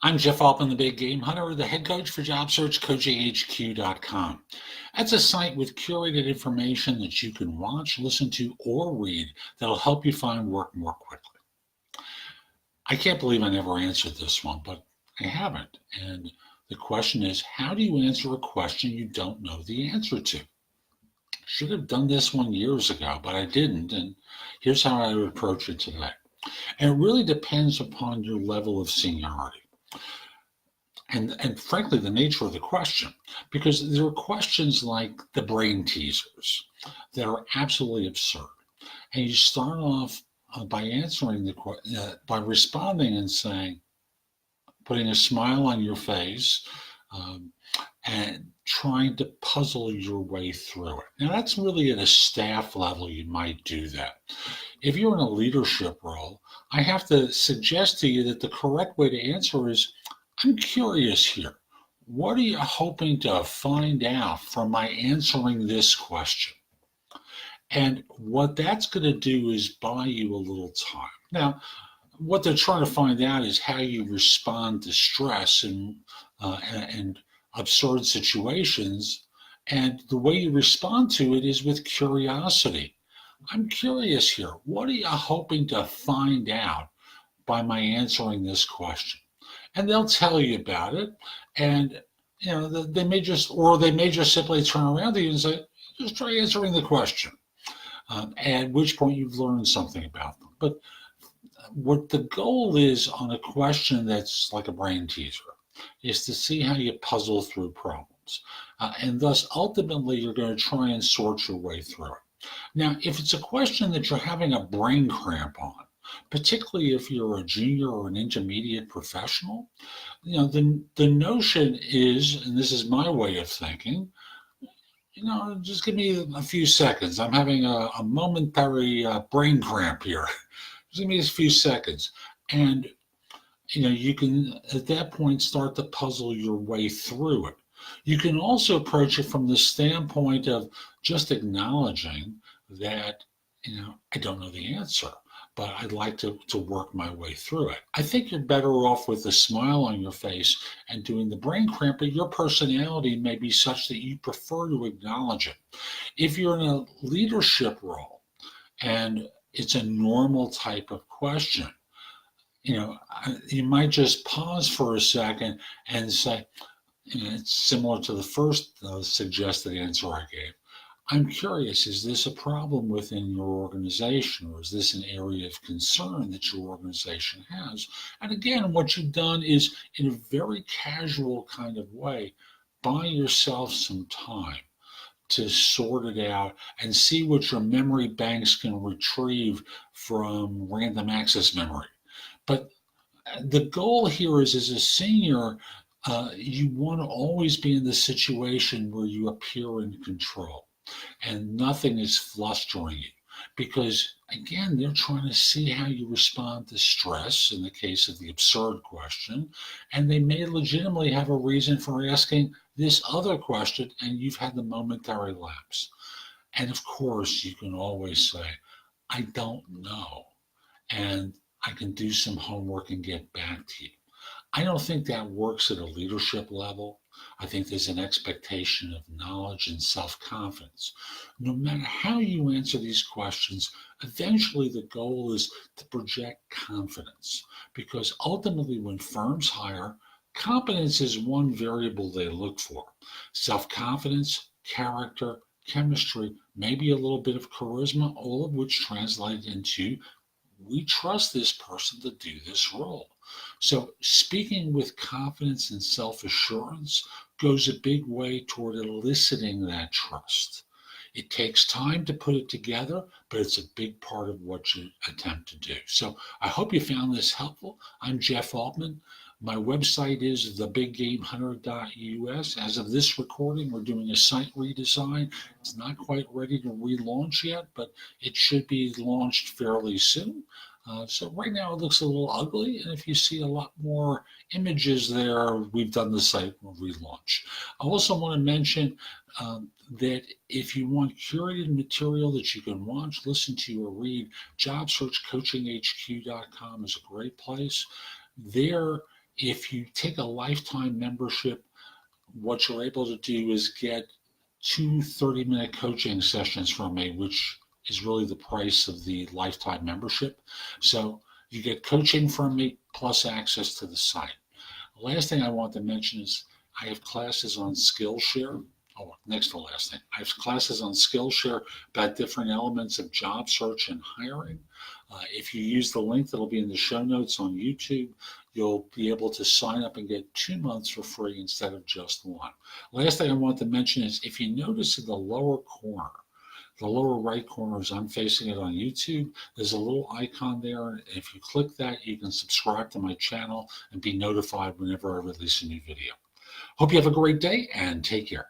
I'm Jeff Altman, the Big Game Hunter, the head coach for job search coachinghq.com. That's a site with curated information that you can watch, listen to, or read that'll help you find work more quickly. I can't believe I never answered this one, but I haven't. And the question is, how do you answer a question you don't know the answer to? Should have done this one years ago, but I didn't. And here's how I would approach it today. And it really depends upon your level of seniority. And frankly, the nature of the question, because there are questions like the brain teasers that are absolutely absurd. And you start off by answering by responding and saying, putting a smile on your face, and trying to puzzle your way through it. Now, that's really at a staff level, you might do that. If you're in a leadership role, I have to suggest to you that the correct way to answer is, I'm curious here. What are you hoping to find out from my answering this question? And what that's going to do is buy you a little time. Now, what they're trying to find out is how you respond to stress and absurd situations. And the way you respond to it is with curiosity. I'm curious here. What are you hoping to find out by my answering this question? And they'll tell you about it. And they may just simply turn around to you and say, just try answering the question. At which point you've learned something about them. But what the goal is on a question that's like a brain teaser is to see how you puzzle through problems. And thus, ultimately, you're going to try and sort your way through it. Now, if it's a question that you're having a brain cramp on, particularly if you're a junior or an intermediate professional, the notion is, and this is my way of thinking, just give me a few seconds. I'm having a momentary brain cramp here. Just give me a few seconds. And, you can, at that point, start to puzzle your way through it. You can also approach it from the standpoint of just acknowledging that, I don't know the answer, but I'd like to work my way through it. I think you're better off with a smile on your face and doing the brain cramp, but your personality may be such that you prefer to acknowledge it. If you're in a leadership role and it's a normal type of question, you might just pause for a second and say, it's similar to the first suggested answer I gave. I'm curious, is this a problem within your organization, or is this an area of concern that your organization has? And again, what you've done is, in a very casual kind of way, buy yourself some time to sort it out and see what your memory banks can retrieve from random access memory. But the goal here is, as a senior, you want to always be in the situation where you appear in control and nothing is flustering you. Because, again, they're trying to see how you respond to stress in the case of the absurd question, and they may legitimately have a reason for asking this other question, and you've had the momentary lapse. And of course, you can always say, I don't know, and I can do some homework and get back to you. I don't think that works at a leadership level. I think there's an expectation of knowledge and self-confidence. No matter how you answer these questions, eventually the goal is to project confidence, because ultimately when firms hire, competence is one variable they look for. Self-confidence, character, chemistry, maybe a little bit of charisma, all of which translate into, we trust this person to do this role. So speaking with confidence and self-assurance goes a big way toward eliciting that trust. It takes time to put it together, but it's a big part of what you attempt to do. So I hope you found this helpful. I'm Jeff Altman. My website is thebiggamehunter.us. As of this recording, we're doing a site redesign. It's not quite ready to relaunch yet, but it should be launched fairly soon. So right now it looks a little ugly, and if you see a lot more images there, we've done the site relaunch. I also want to mention that if you want curated material that you can watch, listen to, or read, JobSearchCoachingHQ.com is a great place. There If you take a lifetime membership, what you're able to do is get 2 30-minute coaching sessions from me, which is really the price of the lifetime membership. So you get coaching from me plus access to the site. The last thing I want to mention is I have classes on Skillshare. Oh, next to the last thing. I have classes on Skillshare about different elements of job search and hiring. If you use the link that'll be in the show notes on YouTube, you'll be able to sign up and get 2 months for free instead of just one. Last thing I want to mention is if you notice in the lower corner, the lower right corner, as I'm facing it on YouTube, there's a little icon there. And if you click that, you can subscribe to my channel and be notified whenever I release a new video. Hope you have a great day and take care.